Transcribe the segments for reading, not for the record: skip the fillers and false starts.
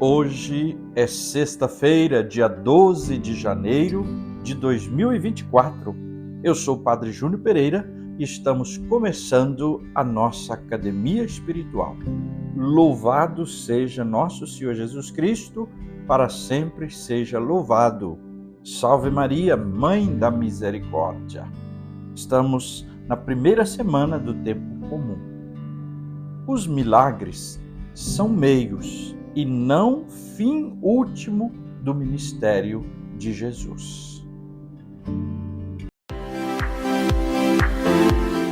Hoje é sexta-feira, dia 12 de janeiro de 2024. Eu sou o Padre Júnior Pereira e estamos começando a nossa Academia Espiritual. Louvado seja nosso Senhor Jesus Cristo, para sempre seja louvado. Salve Maria, Mãe da Misericórdia. Estamos na primeira semana do tempo comum. Os milagres são meios e não fim último do ministério de Jesus.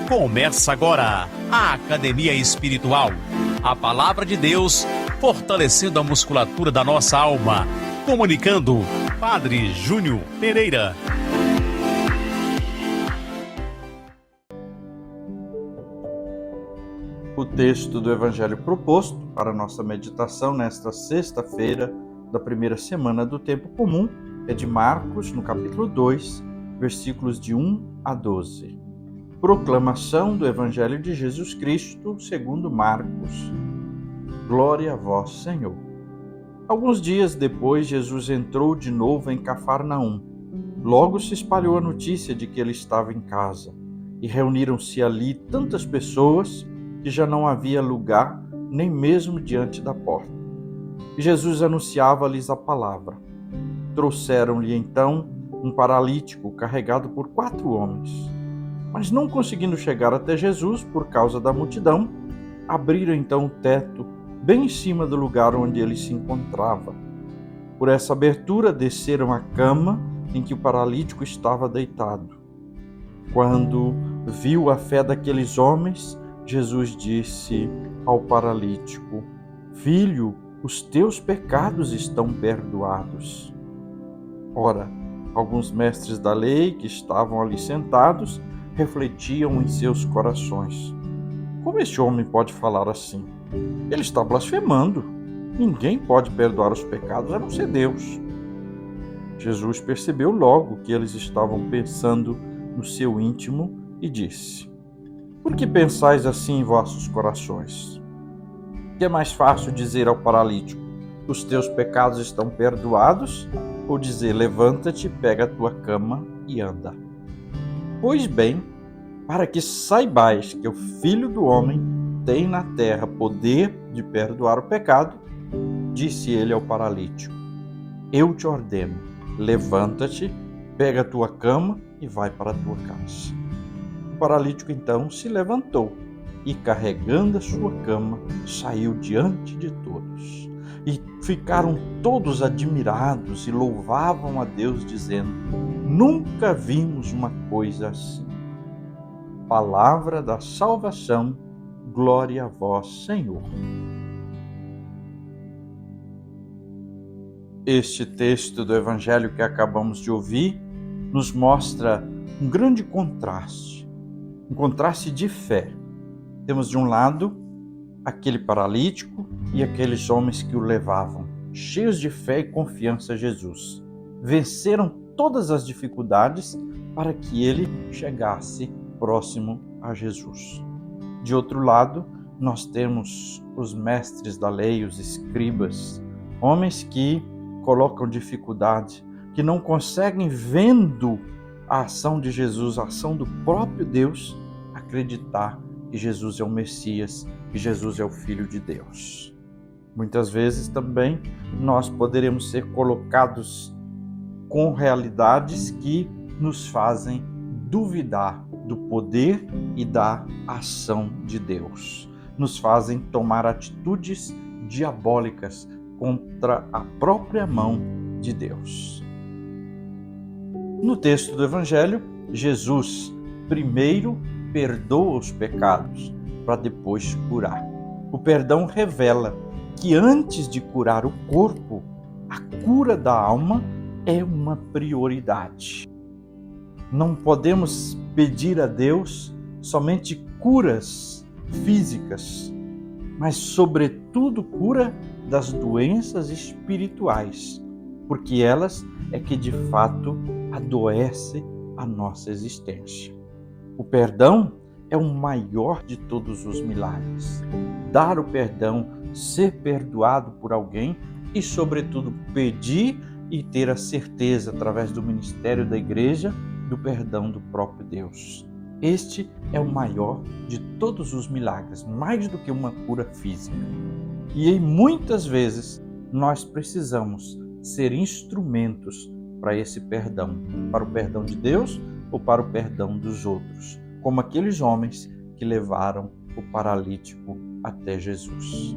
Começa agora a Academia Espiritual, a Palavra de Deus fortalecendo a musculatura da nossa alma. Comunicando, Padre Júnior Pereira. O texto do Evangelho proposto para nossa meditação nesta sexta-feira da primeira semana do tempo comum é de Marcos, no capítulo 2, versículos de 1 a 12. Proclamação do Evangelho de Jesus Cristo segundo Marcos. Glória a vós, Senhor. Alguns dias depois, Jesus entrou de novo em Cafarnaum. Logo se espalhou a notícia de que ele estava em casa, e reuniram-se ali tantas pessoas que já não havia lugar nem mesmo diante da porta. E Jesus anunciava-lhes a palavra. Trouxeram-lhe então um paralítico carregado por 4 homens. Mas não conseguindo chegar até Jesus por causa da multidão, abriram então o teto bem em cima do lugar onde ele se encontrava. Por essa abertura desceram a cama em que o paralítico estava deitado. Quando viu a fé daqueles homens, Jesus disse ao paralítico: Filho, os teus pecados estão perdoados. Ora, alguns mestres da lei que estavam ali sentados refletiam em seus corações: Como este homem pode falar assim? Ele está blasfemando. Ninguém pode perdoar os pecados a não ser Deus. Jesus percebeu logo que eles estavam pensando no seu íntimo e disse: Por que pensais assim em vossos corações? Que é mais fácil dizer ao paralítico: Os teus pecados estão perdoados, ou dizer: Levanta-te, pega a tua cama e anda? Pois bem, para que saibais que o Filho do Homem tem na terra poder de perdoar o pecado, disse ele ao paralítico: Eu te ordeno, levanta-te, pega a tua cama e vai para a tua casa. O paralítico então se levantou e, carregando a sua cama, saiu diante de todos. E ficaram todos admirados e louvavam a Deus, dizendo: Nunca vimos uma coisa assim. Palavra da salvação, glória a vós, Senhor. Este texto do Evangelho que acabamos de ouvir nos mostra um grande contraste, um contraste de fé. Temos de um lado aquele paralítico e aqueles homens que o levavam, cheios de fé e confiança a Jesus. Venceram todas as dificuldades para que ele chegasse próximo a Jesus. De outro lado, nós temos os mestres da lei, os escribas, homens que colocam dificuldade, que não conseguem, vendo a ação de Jesus, a ação do próprio Deus, acreditar que Jesus é o Messias, que Jesus é o Filho de Deus. Muitas vezes também nós poderemos ser colocados com realidades que nos fazem duvidar do poder e da ação de Deus. Nos fazem tomar atitudes diabólicas contra a própria mão de Deus. No texto do Evangelho, Jesus primeiro perdoa os pecados para depois curar. O perdão revela que antes de curar o corpo, a cura da alma é uma prioridade. Não podemos pedir a Deus somente curas físicas, mas sobretudo cura das doenças espirituais, porque elas é que de fato adoecem a nossa existência. O perdão é o maior de todos os milagres. Dar o perdão, ser perdoado por alguém, e, sobretudo, pedir e ter a certeza, através do ministério da igreja, do perdão do próprio Deus. Este é o maior de todos os milagres, mais do que uma cura física. E muitas vezes nós precisamos ser instrumentos para esse perdão, para o perdão de Deus ou para o perdão dos outros, como aqueles homens que levaram o paralítico até Jesus.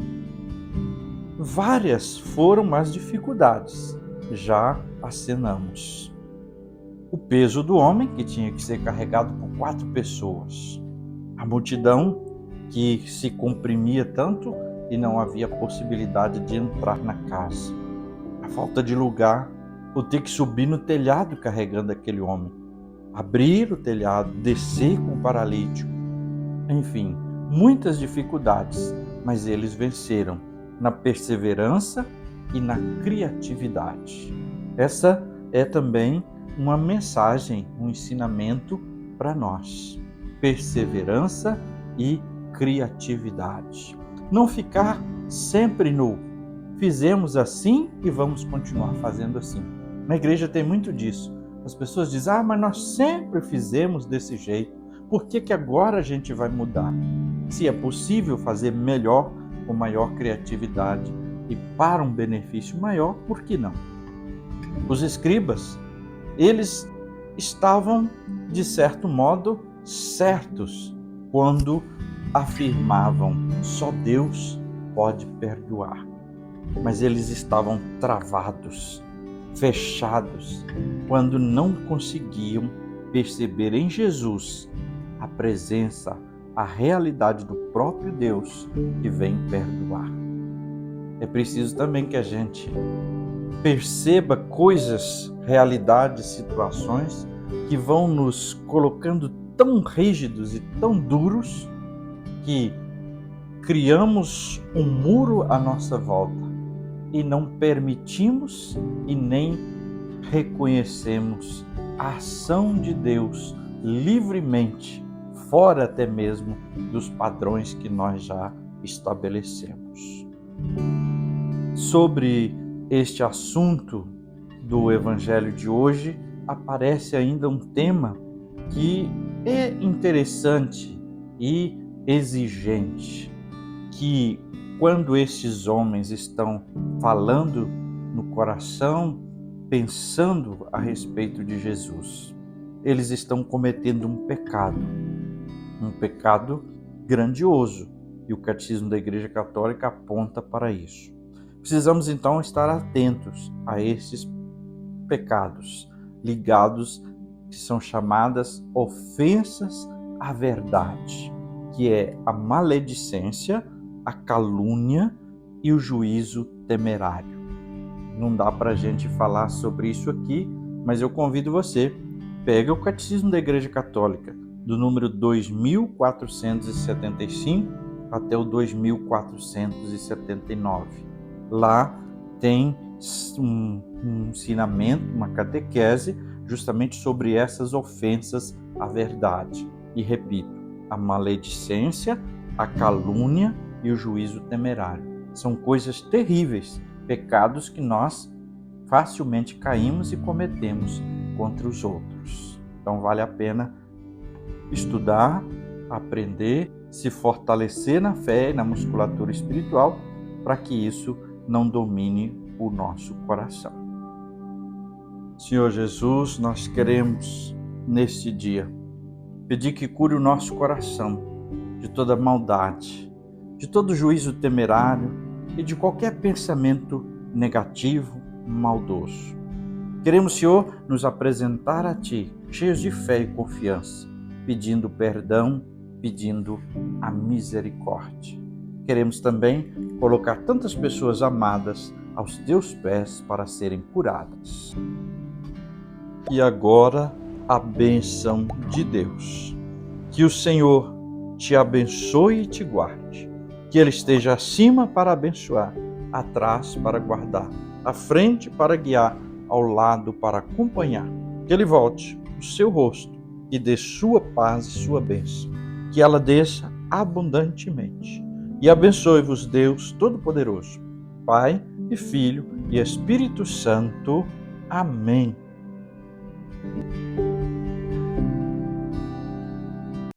Várias foram as dificuldades, já acenamos. O peso do homem, que tinha que ser carregado por 4 pessoas. A multidão, que se comprimia tanto e não havia possibilidade de entrar na casa. A falta de lugar, o ter que subir no telhado carregando aquele homem. Abrir o telhado, descer com o paralítico. Enfim, muitas dificuldades, mas eles venceram na perseverança e na criatividade. Essa é também uma mensagem, um ensinamento para nós. Perseverança e criatividade. Não ficar sempre no fizemos assim e vamos continuar fazendo assim. Na igreja tem muito disso. As pessoas dizem, mas nós sempre fizemos desse jeito. Por que agora a gente vai mudar? Se é possível fazer melhor, com maior criatividade e para um benefício maior, por que não? Os escribas, eles estavam, de certo modo, certos quando afirmavam só Deus pode perdoar. Mas eles estavam travados, fechados, quando não conseguiam perceber em Jesus a presença, a realidade do próprio Deus que vem perdoar. É preciso também que a gente perceba coisas, realidades, situações que vão nos colocando tão rígidos e tão duros que criamos um muro à nossa volta e não permitimos e nem reconhecemos a ação de Deus livremente, fora até mesmo dos padrões que nós já estabelecemos. Sobre este assunto do Evangelho de hoje, aparece ainda um tema que é interessante e exigente, que quando estes homens estão falando no coração, pensando a respeito de Jesus, eles estão cometendo um pecado grandioso, e o Catecismo da Igreja Católica aponta para isso. Precisamos então estar atentos a esses pecados ligados, que são chamadas ofensas à verdade, que é a maledicência, a calúnia e o juízo temerário. Não dá para a gente falar sobre isso aqui, mas eu convido você, pega o Catecismo da Igreja Católica, do número 2475 até o 2479. Lá tem um ensinamento, uma catequese, justamente sobre essas ofensas à verdade. E repito, a maledicência, a calúnia e o juízo temerário. São coisas terríveis, pecados que nós facilmente caímos e cometemos contra os outros. Então vale a pena estudar, aprender, se fortalecer na fé e na musculatura espiritual para que isso não domine o nosso coração. Senhor Jesus, nós queremos neste dia pedir que cure o nosso coração de toda maldade, de todo juízo temerário e de qualquer pensamento negativo, maldoso. Queremos, Senhor, nos apresentar a Ti, cheios de fé e confiança, pedindo perdão, pedindo a misericórdia. Queremos também colocar tantas pessoas amadas aos Teus pés para serem curadas. E agora, a bênção de Deus. Que o Senhor te abençoe e te guarde. Que Ele esteja acima para abençoar, atrás para guardar, à frente para guiar, ao lado para acompanhar. Que Ele volte o seu rosto e dê sua paz e sua bênção. Que ela desça abundantemente. E abençoe-vos Deus Todo-Poderoso, Pai, e Filho e Espírito Santo. Amém.